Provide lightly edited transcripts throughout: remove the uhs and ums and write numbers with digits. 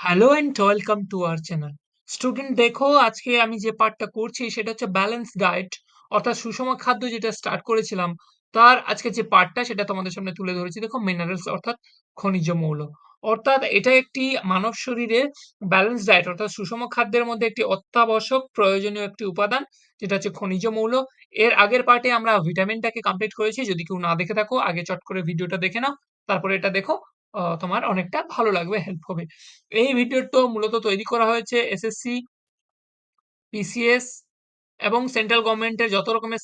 Hello and welcome to our channel. Student দেখো আজকে আমি যে পার্টটা করছি সেটা হচ্ছে ব্যালেন্স ডায়েট অর্থাৎ সুষম খাদ্য যেটা স্টার্ট করেছিলাম তার আজকে যে পার্টটা সেটা তোমাদের সামনে তুলে ধরেছি। দেখো মিনারেলস অর্থাৎ খনিজ মৌল, অর্থাৎ এটা একটি মানব শরীরের ব্যালেন্স ডায়েট অর্থাৎ সুষম খাদ্যের মধ্যে একটি অত্যাবশ্যক প্রয়োজনীয় একটি উপাদান যেটা হচ্ছে খনিজ মৌল। এর আগের পার্টে আমরা ভিটামিনটাকে কমপ্লিট করেছি, যদি কেউ না দেখে থাকো আগে চট করে ভিডিওটা দেখে নাও, তারপরে এটা দেখো। তোমার অনেকটা ভালো লাগবে, হেল্প হবে। এই ভিডিওটা মূলত তৈরি করা হয়েছে এসএসসি, পিসিএস এবং সেন্ট্রাল গভর্নমেন্টের যত রকমের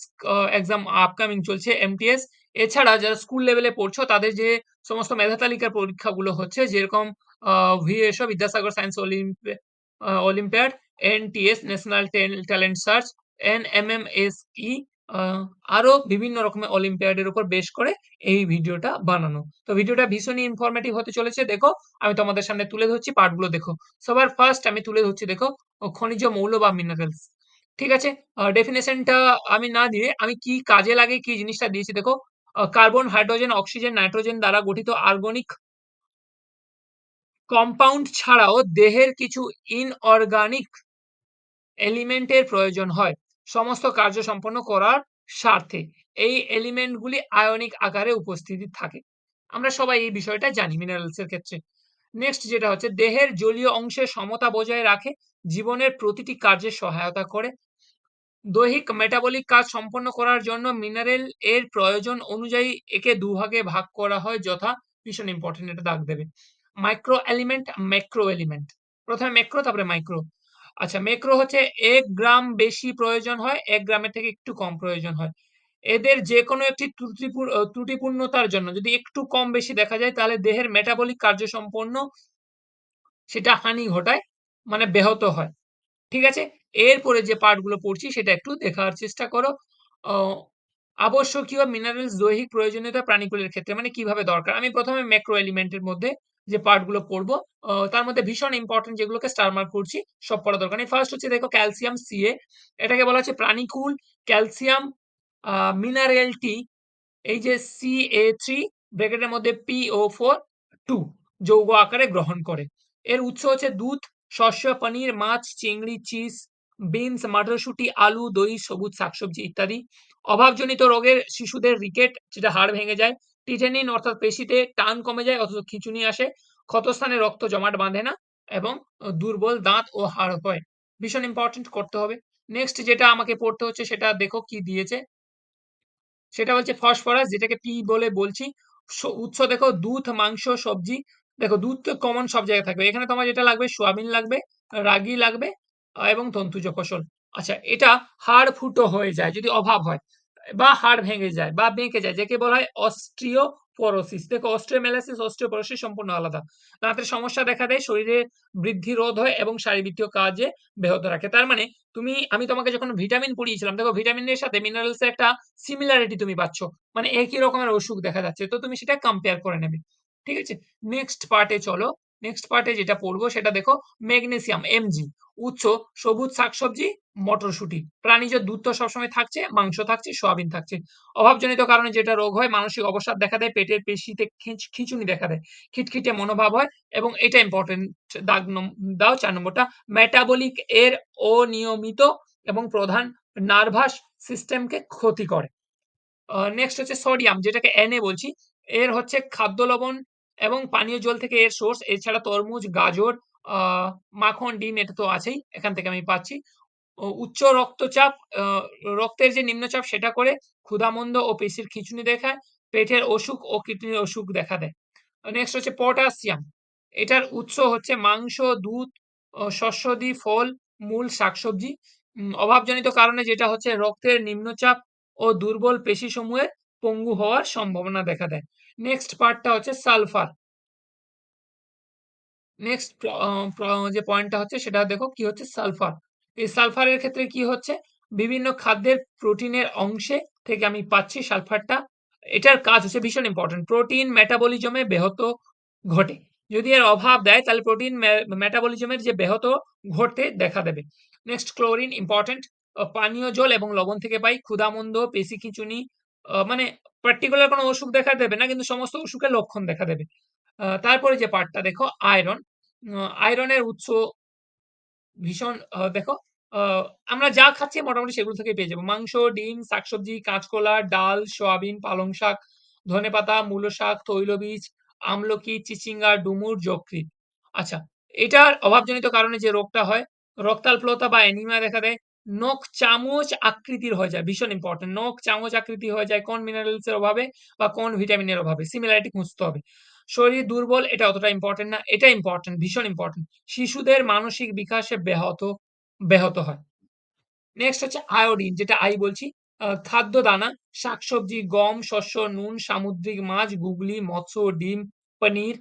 এক্সাম আপকামিং চলছে, এমটিএস, এছাড়া যারা স্কুল লেভেলে পড়ছো তাদের যে সমস্ত মেধা তালিকার পরীক্ষাগুলো হচ্ছে, যেরকম VSO Vidyasagar science olympiad, NTS national talent search, NMMSE, আরো বিভিন্ন রকমের অলিম্পিয়াডের উপর বেশ করে এই ভিডিওটা বানানো। তো ভিডিওটা ভীষণই ইনফরমেটিভ হতে চলেছে। দেখো আমি তোমাদের সামনে তুলে ধরছি, পার্টগুলো দেখো। সবার ফার্স্ট আমি তুলে ধরছি, দেখো খনিজ মৌল বা মিনারেলস। ঠিক আছে, ডেফিনেশনটা আমি না দিয়ে আমি কি কাজে লাগে কি জিনিসটা দিয়েছি দেখো। কার্বন, হাইড্রোজেন, অক্সিজেন, নাইট্রোজেন দ্বারা গঠিত অর্গানিক কম্পাউন্ড ছাড়াও দেহের কিছু ইনঅর্গানিক এলিমেন্টের প্রয়োজন হয় সমস্ত কার্য সম্পন্ন করার স্বার্থে। এই এলিমেন্টগুলি আয়নিক আকারে উপস্থিতি থাকে। আমরা সবাই এই বিষয়টা জানি মিনারেলস এর ক্ষেত্রে। নেক্সট যেটা হচ্ছে দেহের জলীয় অংশের সমতা বজায় রাখে, জীবনের প্রতিটি কার্যে সহায়তা করে। দৈহিক মেটাবলিক কাজ সম্পন্ন করার জন্য মিনারেল এর প্রয়োজন অনুযায়ী একে দুভাগে ভাগ করা হয়, যথা, ভীষণ ইম্পর্টেন্ট, এটা দাগ দেবে, মাইক্রো এলিমেন্ট, ম্যাক্রো এলিমেন্ট। প্রথমে ম্যাক্রো তারপরে মাইক্রো। আচ্ছা, ম্যাক্রো হচ্ছে 1 গ্রাম বেশি প্রয়োজন হয়, 1 গ্রামের থেকে একটু কম প্রয়োজন হয়। এদের যে কোনো একটি ত্রুটিপূর্ণতার জন্য যদি একটু কম বেশি দেখা যায় তাহলে দেহের মেটাবলিক কার্য সম্পন্ন সেটা হানি ঘটায়, মানে ব্যাহত হয়। ঠিক আছে, এরপরে যে পার্টগুলো পড়ছি সেটা একটু দেখার চেষ্টা করো। আহ, আবশ্যকীয় মিনারেলস দৈহিক প্রয়োজনীয়তা প্রাণীকুলের ক্ষেত্রে মানে কিভাবে দরকার। আমি প্রথমে ম্যাক্রো এলিমেন্টের মধ্যে যে পার্টগুলো পড়বো, তার মধ্যে ভীষণ ইম্পর্টেন্ট যেগুলোকে স্টার মার্ক করছি সব পড়া দরকার নেই। ফার্স্ট হচ্ছে দেখো ক্যালসিয়াম সিএ, এটাকে বলা হচ্ছে প্রাণীকুল ক্যালসিয়াম মিনারেলটি। এই যে CA3 ব্র্যাকেটের মধ্যে PO4 2 যৌগ আকারে গ্রহণ করে। এর উৎস হচ্ছে দুধ, শস্য, পনির, মাছ, চিংড়ি, চিজ, বিনস, মটরশুঁটি, আলু, দই, সবুজ শাকসবজি ইত্যাদি। অভাবজনিত রোগের শিশুদের রিকেট, যেটা হাড় ভেঙে যায়, টিটেনিন অর্থাৎ পেশিতে টান কমে যায় অথচ খিঁচুনি আসে, ক্ষতস্থানে রক্ত জমাট বাঁধে না এবং দুর্বল দাঁত ও হাড় হয়। ভীষণ ইম্পর্টেন্ট, করতে হবে। নেক্সট যেটা আমাকে পড়তে হচ্ছে সেটা দেখো কি দিয়েছে, সেটা হচ্ছে ফসফরাস, যেটাকে পি বলে বলছি। উৎস দেখো দুধ, মাংস, সবজি। দেখো দুধ তো কমন সব জায়গায় থাকবে, এখানে তোমার যেটা লাগবে সোয়াবিন লাগবে, রাগি লাগবে, এবং তন্তুজ ফসল। আচ্ছা, এটা হাড় ফুটো হয়ে যায় যদি অভাব হয়, বা হাড় ভেঙে যায় বা বেঁকে যায়, যাকে বলা হয় অস্ট্রিওপোরোসিস। দেখো অস্ট্রিওমেলাসিস অস্ট্রিওপোরোসিস সম্পূর্ণ আলাদা। দাঁতের সমস্যা দেখা দেয়, শরীরে বৃদ্ধি রোধ হয় এবং শারীরবৃত্তীয় কাজে ব্যাহত রাখে। তার মানে আমি তোমাকে যখন ভিটামিন পড়িয়েছিলাম, দেখো ভিটামিনের সাথে মিনারেলস এর একটা সিমিলারিটি তুমি পাচ্ছ, মানে একই রকমের অসুখ দেখা যাচ্ছে, তো তুমি সেটা কম্পেয়ার করে নেবে। ঠিক আছে, নেক্সট পার্টে চলো। নেক্সট পার্টে যেটা পড়বো সেটা দেখো ম্যাগনেসিয়াম এমজি। উৎস সবুজ শাকসবজি, মটরশুঁটি। প্রাণীজ দুধ তো সবসময় থাকছে, মাংস থাকছে, সোয়াবিন থাকছে। অভাবজনিত কারণে যেটা রোগ হয়, মানসিক অবসাদ দেখা দেয়, পেটের পেশিতে খিঁচুনি দেখা দেয়, খিটখিটে মনোভাব হয়, এবং এটা ইম্পর্টেন্ট, দাগ দাও 4 নম্বরটা, মেটাবলিক এর অনিয়মিত এবং প্রধান নার্ভাস সিস্টেমকে ক্ষতি করে। নেক্সট হচ্ছে সোডিয়াম, যেটাকে Na বলছি। এর হচ্ছে খাদ্য লবণ এবং পানীয় জল থেকে এর সোর্স। এছাড়া তরমুজ, গাজর, মাখন, ডিম, এটা তো আছেই, এখান থেকে আমি পাচ্ছি। উচ্চ রক্তচাপ, রক্তের যে নিম্নচাপ সেটা করে, ক্ষুধামন্দ ও পেশির খিঁচুনি দেখায়, পেটের অসুখ ও কিডনির অসুখ দেখা দেয়। নেক্সট হচ্ছে পটাশিয়াম, এটার উৎস হচ্ছে মাংস, দুধ, শস্যদি, ফল, মূল, শাকসবজি। অভাবজনিত কারণে যেটা হচ্ছে রক্তের নিম্নচাপ ও দুর্বল পেশিসমূহে পঙ্গু হওয়ার সম্ভাবনা দেখা দেয়। নেক্সট পার্টটা হচ্ছে সালফার। নেক্সট যে পয়েন্টটা হচ্ছে সেটা দেখো কি হচ্ছে সালফার। এই সালফারের ক্ষেত্রে কি হচ্ছে, বিভিন্ন খাদ্যের প্রোটিনের অংশে থেকে আমি পাচ্ছি সালফারটা। এটার কাজ হচ্ছে ভীষণ ইম্পর্টেন্ট, প্রোটিন মেটাবলিজমে ব্যাহত ঘটে। যদি এর অভাব দেয় তাহলে প্রোটিন মেটাবলিজমের যে ব্যাহত ঘটতে দেখা দেবে। নেক্সট ক্লোরিন ইম্পর্টেন্ট, পানীয় জল এবং লবণ থেকে পাই। ক্ষুধামন্দ, পেশি খিঁচুনি, মানে পার্টিকুলার কোনো অসুখ দেখা দেবে না কিন্তু সমস্ত অসুখের লক্ষণ দেখা দেবে। তারপরে যে পার্টটা দেখো আয়রন। আয়রনের উৎস ভীষণ দেখো আ আমরা যা খাচ্ছি মোটামুটি সেগুলো থেকেই পেয়ে যাবো। মাংস, ডিম, শাকসবজি, কাঁচকলা, ডাল, সয়াবিন, পালং শাক, ধনেপাতা, মূলো শাক, তৈলবীজ, আমলকি, চিচিঙ্গা, ডুমুর, যকৃৎ। আচ্ছা, এটার অভাবজনিত কারণে যে রোগটা হয়, রক্তাল্পতা বা অ্যানিমিয়া দেখা দেয়। নখ চামচ আকৃতির হয়ে যায়, ভীষণ ইম্পোর্টেন্ট। নখ চামচ আকৃতি হয়ে যায় কোন মিনারেলস এর অভাবে বা কোন ভিটামিনের অভাবে? সিমিলারিটি খুঁজতে হবে। শরীর দুর্বল, এটা অতটা ইম্পোর্টেন্ট না। এটা ইম্পোর্টেন্ট, ভীষণ ইম্পোর্টেন্ট। শিশুদের মানসিক বিকাশে ব্যাহত হয়। নেক্সট হচ্ছে আয়োডিন, যেটা আই বলছি। খাদ্য দানা, শাকসবজি, গম, শস্য, নুন, সামুদ্রিক মাছ, গুগলি, মৎস্য, ডিম, পনির,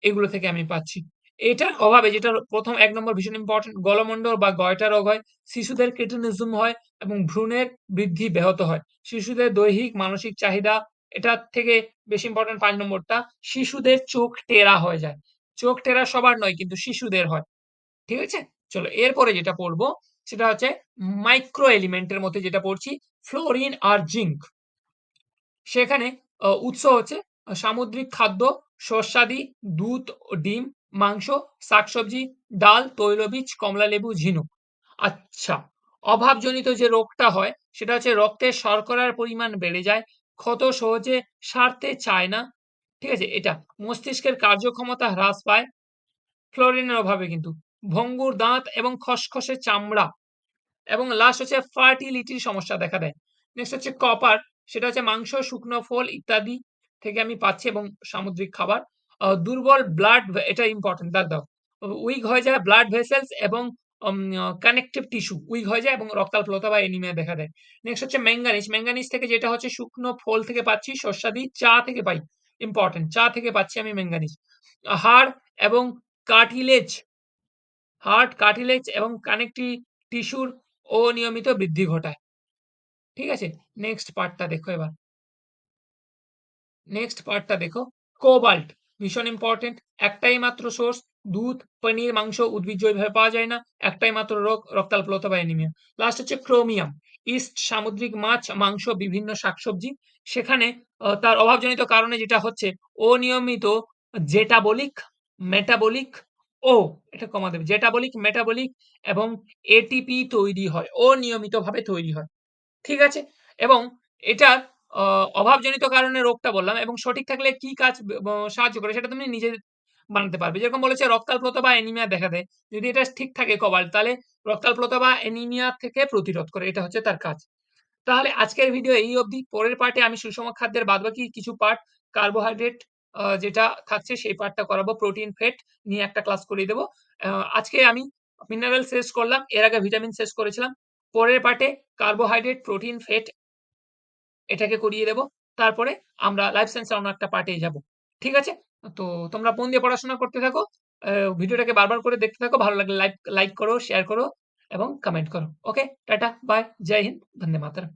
এগুলো থেকে আমি পাচ্ছি। এটার অভাবে, যেটা ১ম ১ নম্বর ভীষণ ইম্পোর্টেন্ট, গলমন্ডল বা গয়টা রোগ হয়, শিশুদের ক্রিটিনিজম হয় এবং ভ্রূণের বৃদ্ধি ব্যাহত হয়। শিশুদের দৈহিক মানসিক চাহিদা, এটার থেকে বেশি ইম্পোর্টেন্ট ৫ নম্বরটা, শিশুদের চোখ টেরা হয়ে যায়। চোখ টেরা সবার নয়, কিন্তু শিশুদের হয়। ঠিক আছে? চলো এরপরে যেটা পড়বো সেটা হচ্ছে মাইক্রো এলিমেন্টের মধ্যে যেটা পড়ছি, ফ্লোরিন আর জিঙ্ক। সেখানে উৎস হচ্ছে সামুদ্রিক খাদ্য, শস্যাদি, দুধ, ডিম, মাংস, শাকসবজি, ডাল, তৈলবীজ, কমলালেবু, ঝিনুক। আচ্ছা, অভাবজনিত যে রোগটা হয় সেটা হচ্ছে রক্তে শর্করার পরিমাণ বেড়ে যায়, ক্ষত সহজে সারতে চায় না। ঠিক আছে? এটা মস্তিষ্কের কার্যক্ষমতা হ্রাস পায় ফ্লোরিনের অভাবে কিন্তু। ভঙ্গুর দাঁত এবং খসখসে চামড়া, এবং লাস্ট হচ্ছে ফার্টিলিটির সমস্যা দেখা দেয়। নেক্সট হচ্ছে কপার, সেটা হচ্ছে মাংস, শুকনো ফল ইত্যাদি থেকে আমি পাচ্ছি এবং সামুদ্রিক খাবার। দুর্বল ব্লাড, এটা ইম্পর্টেন্ট, দাও। উইক হয়ে যায় ব্লাড ভেসেলস এবং কানেকটিভ টিস্যু উইক হয়ে যায় এবং রক্তাল্পতা বা এনিমিয়া দেখা দেয়। নেক্সট হচ্ছে ম্যাঙ্গানিজ, ম্যাঙ্গানিজ থেকে যেটা হচ্ছে শুকনো ফল থেকে পাচ্ছি, শস্যাদি, চা থেকে পাই, ইম্পর্টেন্ট, চা থেকে পাচ্ছি আমি ম্যাঙ্গানিজ। হাড় এবং কার্টিলেজ, কার্টিলেজ এবং কানেকটিভ টিস্যুর অনিয়মিত বৃদ্ধি ঘটায়। ঠিক আছে? নেক্সট পার্টটা দেখো এবার। নেক্সট পার্টটা দেখো, কোবাল্ট, ভীষণ ইম্পর্টেন্ট। একটাই মাত্র সোর্স, দুধ, পনির, মাংস উদ্ভিজ্জভাবে পাওয়া যায় না। একটাই মাত্র রোগ, রক্তাল্পতা বা অ্যানিমিয়া। লাস্ট হচ্ছে ক্রোমিয়াম, ইস্ট, সামুদ্রিক মাছ, মাংস, বিভিন্ন শাকসবজি। সেখানে তার অভাবজনিত কারণে যেটা হচ্ছে অনিয়মিত জেটাবলিক, মেটাবলিক, ও এটা কমা দেবে, জেটাবলিক, মেটাবলিক এবং এটিপি তৈরি হয়, অনিয়মিতভাবে তৈরি হয়। ঠিক আছে? এবং এটার অ অভাবজনিত কারণে রোগটা বললাম, এবং সঠিক থাকলে কি কাজ সাহায্য করে সেটা তুমি নিজে বানাতে পারবে। যেরকম বলেছে রক্তাল্পতা বা অ্যানিমিয়া দেখা দেয়। যদি এটা ঠিক থাকে কোবাল্ট, তাহলে রক্তাল্পতা বা অ্যানিমিয়া থেকে প্রতিরোধ করে। এটা হচ্ছে তার কাজ। তাহলে আজকের ভিডিও এই অবধি। পরের পার্টে আমি সুষম খাদ্যের বাদবাকি কিছু পার্ট, কার্বোহাইড্রেট যেটা থাকছে সেই পার্টটা করাবো। প্রোটিন, ফ্যাট নিয়ে একটা ক্লাস করিয়ে দেব। আ আজকে আমি মিনারেল শেষ করলাম। এর আগে ভিটামিন শেষ করেছিলাম। পরের পার্টে কার্বোহাইড্রেট, প্রোটিন, ফ্যাট এটাকে করিয়ে দেব। তারপরে আমরা লাইফ সায়েন্স এর অন্য একটা পার্টে যাব। ঠিক আছে? তো তোমরা মন দিয়ে পড়াশোনা করতে থাকো। আ ভিডিওটাকে বারবার করে দেখতে থাকো। ভালো লাগলে লাইক করো, শেয়ার করো এবং কমেন্ট করো। Okay? Tata, bye. Jai Hind, Vande মাতরম।